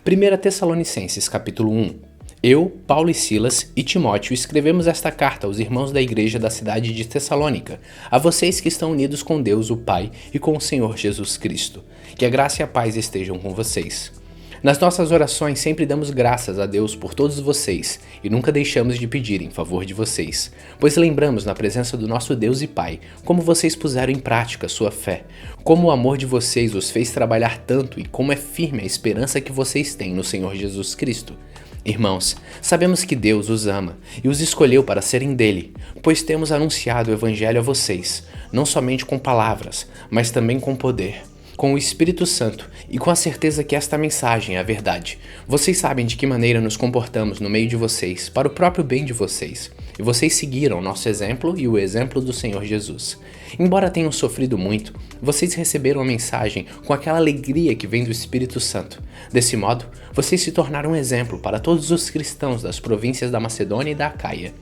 1 Tessalonicenses capítulo 1. Eu, Paulo e Silas e Timóteo escrevemos esta carta aos irmãos da igreja da cidade de Tessalônica, a vocês que estão unidos com Deus o Pai e com o Senhor Jesus Cristo. Que a graça e a paz estejam com vocês. Nas nossas orações sempre damos graças a Deus por todos vocês e nunca deixamos de pedir em favor de vocês, pois lembramos na presença do nosso Deus e Pai como vocês puseram em prática sua fé, como o amor de vocês os fez trabalhar tanto e como é firme a esperança que vocês têm no Senhor Jesus Cristo. Irmãos, sabemos que Deus os ama e os escolheu para serem dele, pois temos anunciado o Evangelho a vocês, não somente com palavras, mas também com poder, com o Espírito Santo e com a certeza que esta mensagem é a verdade. Vocês sabem de que maneira nos comportamos no meio de vocês, para o próprio bem de vocês, e vocês seguiram o nosso exemplo e o exemplo do Senhor Jesus. Embora tenham sofrido muito, vocês receberam a mensagem com aquela alegria que vem do Espírito Santo. Desse modo, vocês se tornaram um exemplo para todos os cristãos das províncias da Macedônia e da Acaia.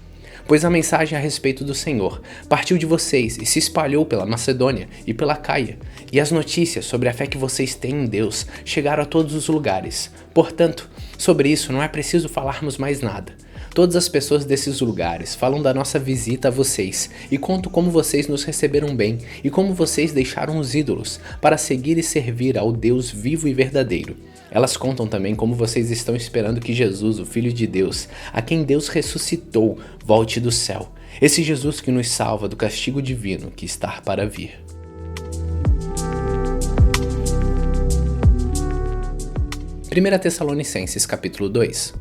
Pois a mensagem a respeito do Senhor partiu de vocês e se espalhou pela Macedônia e pela Acaia, e as notícias sobre a fé que vocês têm em Deus chegaram a todos os lugares. Portanto, sobre isso não é preciso falarmos mais nada. Todas as pessoas desses lugares falam da nossa visita a vocês e contam como vocês nos receberam bem e como vocês deixaram os ídolos para seguir e servir ao Deus vivo e verdadeiro. Elas contam também como vocês estão esperando que Jesus, o Filho de Deus, a quem Deus ressuscitou, volte do céu. Esse Jesus que nos salva do castigo divino que está para vir. Primeira Tessalonicenses capítulo 2.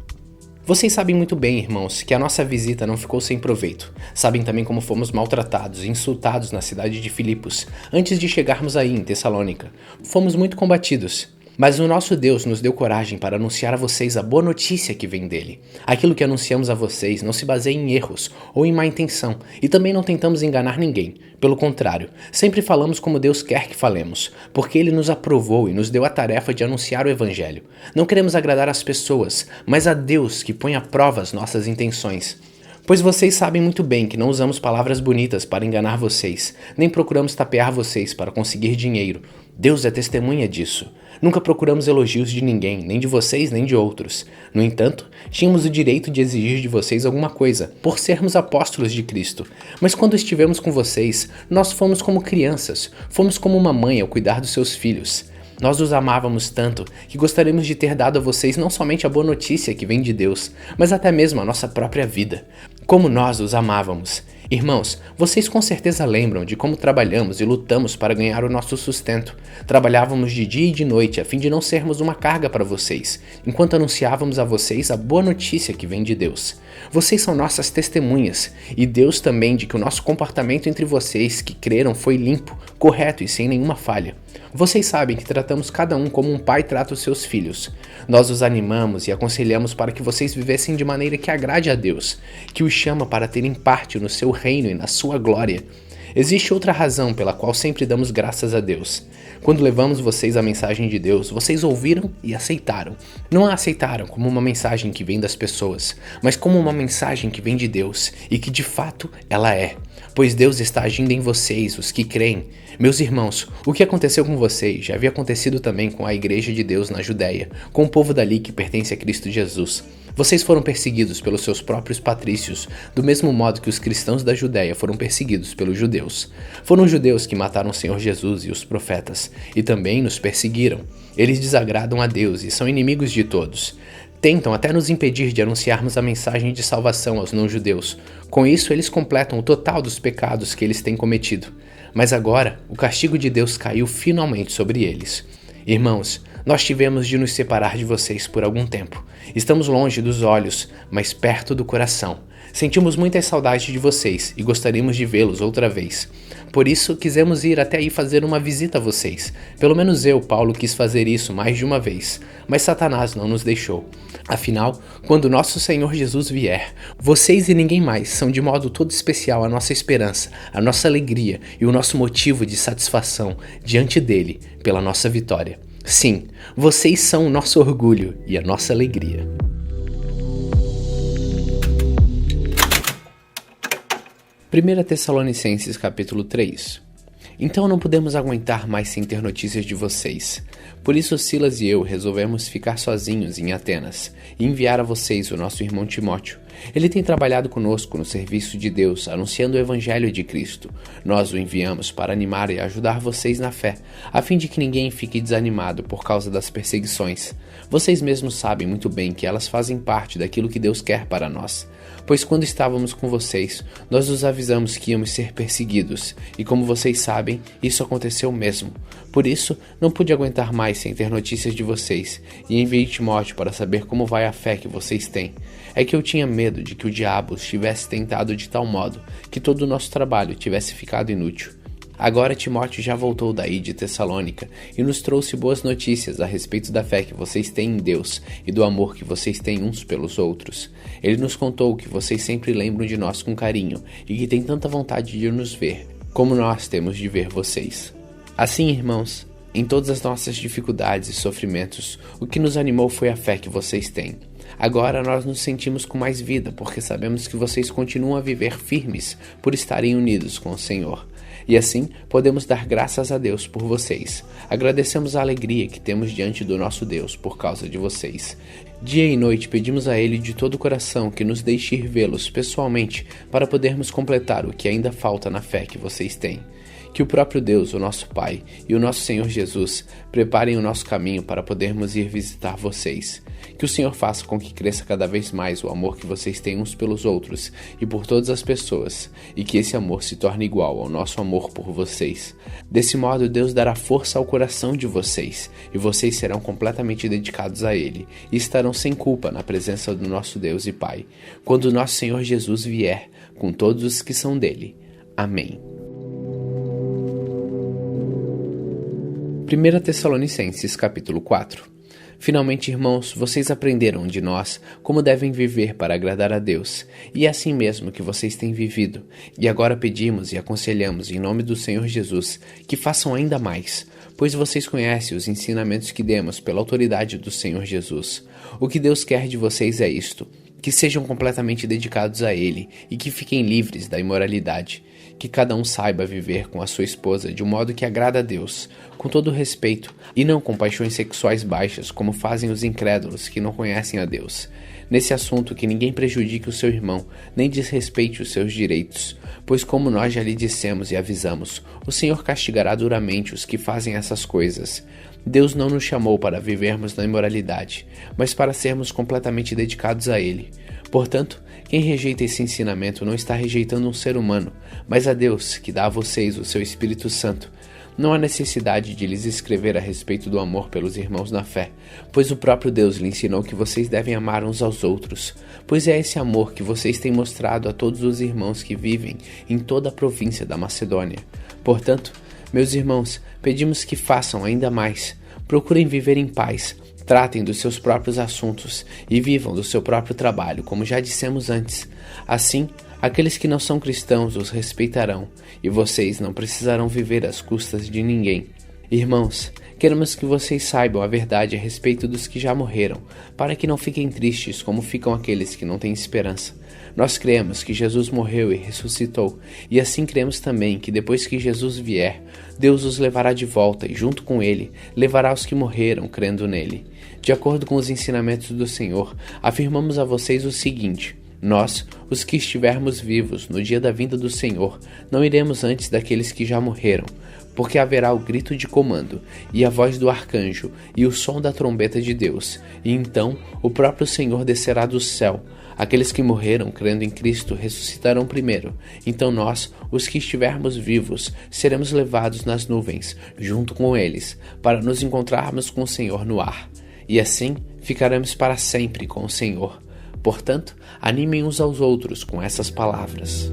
Vocês sabem muito bem, irmãos, que a nossa visita não ficou sem proveito. Sabem também como fomos maltratados e insultados na cidade de Filipos, antes de chegarmos aí em Tessalônica. Fomos muito combatidos. Mas o nosso Deus nos deu coragem para anunciar a vocês a boa notícia que vem dele. Aquilo que anunciamos a vocês não se baseia em erros ou em má intenção, e também não tentamos enganar ninguém. Pelo contrário, sempre falamos como Deus quer que falemos, porque ele nos aprovou e nos deu a tarefa de anunciar o Evangelho. Não queremos agradar as pessoas, mas a Deus que põe à prova as nossas intenções. Pois vocês sabem muito bem que não usamos palavras bonitas para enganar vocês, nem procuramos tapear vocês para conseguir dinheiro. Deus é testemunha disso. Nunca procuramos elogios de ninguém, nem de vocês nem de outros. No entanto, tínhamos o direito de exigir de vocês alguma coisa, por sermos apóstolos de Cristo. Mas quando estivemos com vocês, nós fomos como crianças, fomos como uma mãe ao cuidar dos seus filhos. Nós os amávamos tanto que gostaríamos de ter dado a vocês não somente a boa notícia que vem de Deus, mas até mesmo a nossa própria vida. Como nós os amávamos. Irmãos, vocês com certeza lembram de como trabalhamos e lutamos para ganhar o nosso sustento. Trabalhávamos de dia e de noite a fim de não sermos uma carga para vocês, enquanto anunciávamos a vocês a boa notícia que vem de Deus. Vocês são nossas testemunhas, e Deus também de que o nosso comportamento entre vocês que creram foi limpo, correto e sem nenhuma falha. Vocês sabem que tratamos cada um como um pai trata os seus filhos. Nós os animamos e aconselhamos para que vocês vivessem de maneira que agrade a Deus, que os chama para terem parte no seu reino e na sua glória. Existe outra razão pela qual sempre damos graças a Deus. Quando levamos vocês a mensagem de Deus, vocês ouviram e aceitaram. Não a aceitaram como uma mensagem que vem das pessoas, mas como uma mensagem que vem de Deus, e que de fato ela é. Pois Deus está agindo em vocês, os que creem. Meus irmãos, o que aconteceu com vocês já havia acontecido também com a Igreja de Deus na Judéia, com o povo dali que pertence a Cristo Jesus. Vocês foram perseguidos pelos seus próprios patrícios, do mesmo modo que os cristãos da Judéia foram perseguidos pelos judeus. Foram os judeus que mataram o Senhor Jesus e os profetas, e também nos perseguiram. Eles desagradam a Deus e são inimigos de todos. Tentam até nos impedir de anunciarmos a mensagem de salvação aos não-judeus. Com isso, eles completam o total dos pecados que eles têm cometido. Mas agora, o castigo de Deus caiu finalmente sobre eles. Irmãos, nós tivemos de nos separar de vocês por algum tempo. Estamos longe dos olhos, mas perto do coração. Sentimos muita saudade de vocês e gostaríamos de vê-los outra vez. Por isso, quisemos ir até aí fazer uma visita a vocês. Pelo menos eu, Paulo, quis fazer isso mais de uma vez, mas Satanás não nos deixou. Afinal, quando nosso Senhor Jesus vier, vocês e ninguém mais são de modo todo especial a nossa esperança, a nossa alegria e o nosso motivo de satisfação diante dele pela nossa vitória. Sim, vocês são o nosso orgulho e a nossa alegria. 1 Tessalonicenses capítulo 3. Então não podemos aguentar mais sem ter notícias de vocês. Por isso Silas e eu resolvemos ficar sozinhos em Atenas e enviar a vocês o nosso irmão Timóteo. Ele tem trabalhado conosco no serviço de Deus, anunciando o Evangelho de Cristo. Nós o enviamos para animar e ajudar vocês na fé, a fim de que ninguém fique desanimado por causa das perseguições. Vocês mesmos sabem muito bem que elas fazem parte daquilo que Deus quer para nós. Pois quando estávamos com vocês, nós os avisamos que íamos ser perseguidos, e como vocês sabem, isso aconteceu mesmo. Por isso, não pude aguentar mais sem ter notícias de vocês, e enviei Timóteo para saber como vai a fé que vocês têm. É que eu tinha medo de que o diabo os tivesse tentado de tal modo que todo o nosso trabalho tivesse ficado inútil. Agora Timóteo já voltou daí de Tessalônica e nos trouxe boas notícias a respeito da fé que vocês têm em Deus e do amor que vocês têm uns pelos outros. Ele nos contou que vocês sempre lembram de nós com carinho e que têm tanta vontade de nos ver, como nós temos de ver vocês. Assim, irmãos, em todas as nossas dificuldades e sofrimentos, o que nos animou foi a fé que vocês têm. Agora nós nos sentimos com mais vida, porque sabemos que vocês continuam a viver firmes por estarem unidos com o Senhor. E assim, podemos dar graças a Deus por vocês. Agradecemos a alegria que temos diante do nosso Deus por causa de vocês. Dia e noite pedimos a Ele de todo o coração que nos deixe ir vê-los pessoalmente para podermos completar o que ainda falta na fé que vocês têm. Que o próprio Deus, o nosso Pai, e o nosso Senhor Jesus preparem o nosso caminho para podermos ir visitar vocês. Que o Senhor faça com que cresça cada vez mais o amor que vocês têm uns pelos outros e por todas as pessoas, e que esse amor se torne igual ao nosso amor por vocês. Desse modo, Deus dará força ao coração de vocês, e vocês serão completamente dedicados a Ele, e estarão sem culpa na presença do nosso Deus e Pai, quando o nosso Senhor Jesus vier, com todos os que são dele. Amém. 1 Tessalonicenses capítulo 4. Finalmente, irmãos, vocês aprenderam de nós como devem viver para agradar a Deus, e é assim mesmo que vocês têm vivido, e agora pedimos e aconselhamos em nome do Senhor Jesus que façam ainda mais, pois vocês conhecem os ensinamentos que demos pela autoridade do Senhor Jesus. O que Deus quer de vocês é isto: que sejam completamente dedicados a Ele e que fiquem livres da imoralidade. Que cada um saiba viver com a sua esposa de um modo que agrada a Deus, com todo respeito, e não com paixões sexuais baixas, como fazem os incrédulos que não conhecem a Deus. Nesse assunto, que ninguém prejudique o seu irmão, nem desrespeite os seus direitos, pois como nós já lhe dissemos e avisamos, o Senhor castigará duramente os que fazem essas coisas. Deus não nos chamou para vivermos na imoralidade, mas para sermos completamente dedicados a Ele. Portanto, quem rejeita esse ensinamento não está rejeitando um ser humano, mas a Deus, que dá a vocês o seu Espírito Santo. Não há necessidade de lhes escrever a respeito do amor pelos irmãos na fé, pois o próprio Deus lhe ensinou que vocês devem amar uns aos outros, pois é esse amor que vocês têm mostrado a todos os irmãos que vivem em toda a província da Macedônia. Portanto, meus irmãos, pedimos que façam ainda mais. Procurem viver em paz, tratem dos seus próprios assuntos e vivam do seu próprio trabalho, como já dissemos antes. Assim, aqueles que não são cristãos os respeitarão, e vocês não precisarão viver às custas de ninguém. Irmãos, queremos que vocês saibam a verdade a respeito dos que já morreram, para que não fiquem tristes como ficam aqueles que não têm esperança. Nós cremos que Jesus morreu e ressuscitou, e assim cremos também que depois que Jesus vier, Deus os levará de volta e junto com ele, levará os que morreram crendo nele. De acordo com os ensinamentos do Senhor, afirmamos a vocês o seguinte: nós, os que estivermos vivos no dia da vinda do Senhor, não iremos antes daqueles que já morreram, porque haverá o grito de comando, e a voz do arcanjo, e o som da trombeta de Deus, e então o próprio Senhor descerá do céu. Aqueles que morreram crendo em Cristo ressuscitarão primeiro. Então nós, os que estivermos vivos, seremos levados nas nuvens, junto com eles, para nos encontrarmos com o Senhor no ar. E assim ficaremos para sempre com o Senhor. Portanto, animem uns aos outros com essas palavras.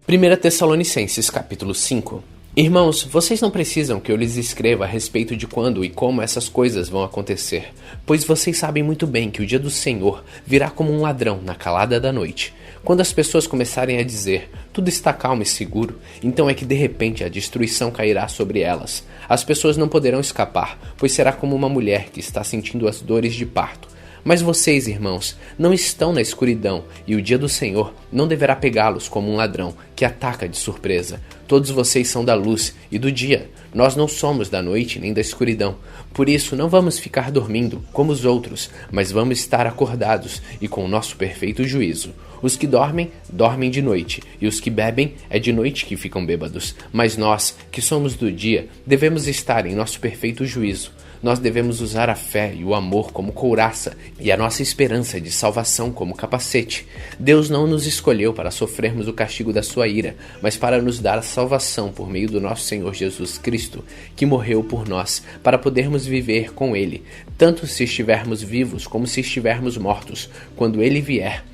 1 Tessalonicenses capítulo 5. Irmãos, vocês não precisam que eu lhes escreva a respeito de quando e como essas coisas vão acontecer, pois vocês sabem muito bem que o dia do Senhor virá como um ladrão na calada da noite. Quando as pessoas começarem a dizer, tudo está calmo e seguro, então é que de repente a destruição cairá sobre elas. As pessoas não poderão escapar, pois será como uma mulher que está sentindo as dores de parto. Mas vocês, irmãos, não estão na escuridão, e o dia do Senhor não deverá pegá-los como um ladrão que ataca de surpresa. Todos vocês são da luz e do dia. Nós não somos da noite nem da escuridão. Por isso, não vamos ficar dormindo como os outros, mas vamos estar acordados e com o nosso perfeito juízo. Os que dormem, dormem de noite, e os que bebem, é de noite que ficam bêbados. Mas nós, que somos do dia, devemos estar em nosso perfeito juízo. Nós devemos usar a fé e o amor como couraça e a nossa esperança de salvação como capacete. Deus não nos escolheu para sofrermos o castigo da sua ira, mas para nos dar a salvação por meio do nosso Senhor Jesus Cristo, que morreu por nós, para podermos viver com Ele, tanto se estivermos vivos como se estivermos mortos, quando Ele vier.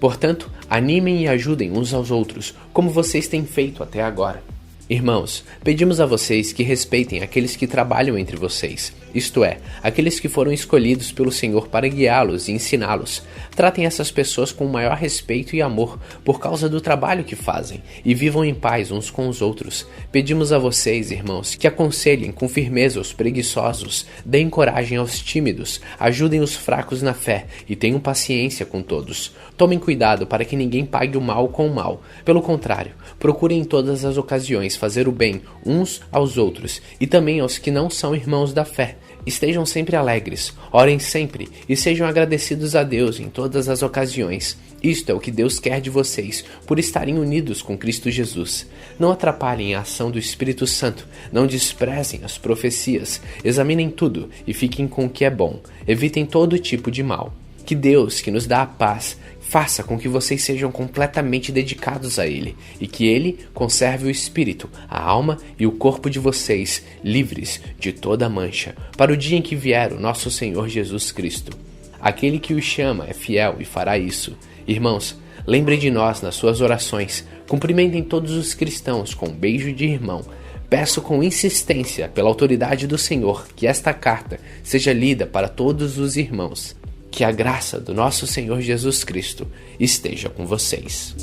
Portanto, animem e ajudem uns aos outros, como vocês têm feito até agora. Irmãos, pedimos a vocês que respeitem aqueles que trabalham entre vocês, isto é, aqueles que foram escolhidos pelo Senhor para guiá-los e ensiná-los. Tratem essas pessoas com o maior respeito e amor por causa do trabalho que fazem e vivam em paz uns com os outros. Pedimos a vocês, irmãos, que aconselhem com firmeza os preguiçosos, deem coragem aos tímidos, ajudem os fracos na fé e tenham paciência com todos. Tomem cuidado para que ninguém pague o mal com o mal. Pelo contrário, procurem em todas as ocasiões fazer o bem uns aos outros e também aos que não são irmãos da fé. Estejam sempre alegres, orem sempre e sejam agradecidos a Deus em todas as ocasiões. Isto é o que Deus quer de vocês, por estarem unidos com Cristo Jesus. Não atrapalhem a ação do Espírito Santo, não desprezem as profecias, examinem tudo e fiquem com o que é bom. Evitem todo tipo de mal. Que Deus, que nos dá a paz, faça com que vocês sejam completamente dedicados a Ele e que Ele conserve o espírito, a alma e o corpo de vocês livres de toda mancha, para o dia em que vier o nosso Senhor Jesus Cristo. Aquele que os chama é fiel e fará isso. Irmãos, lembrem de nós nas suas orações, cumprimentem todos os cristãos com um beijo de irmão. Peço com insistência, pela autoridade do Senhor, que esta carta seja lida para todos os irmãos. Que a graça do nosso Senhor Jesus Cristo esteja com vocês.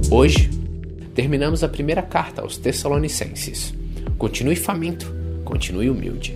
Hoje, terminamos a primeira carta aos Tessalonicenses. Continue faminto, continue humilde.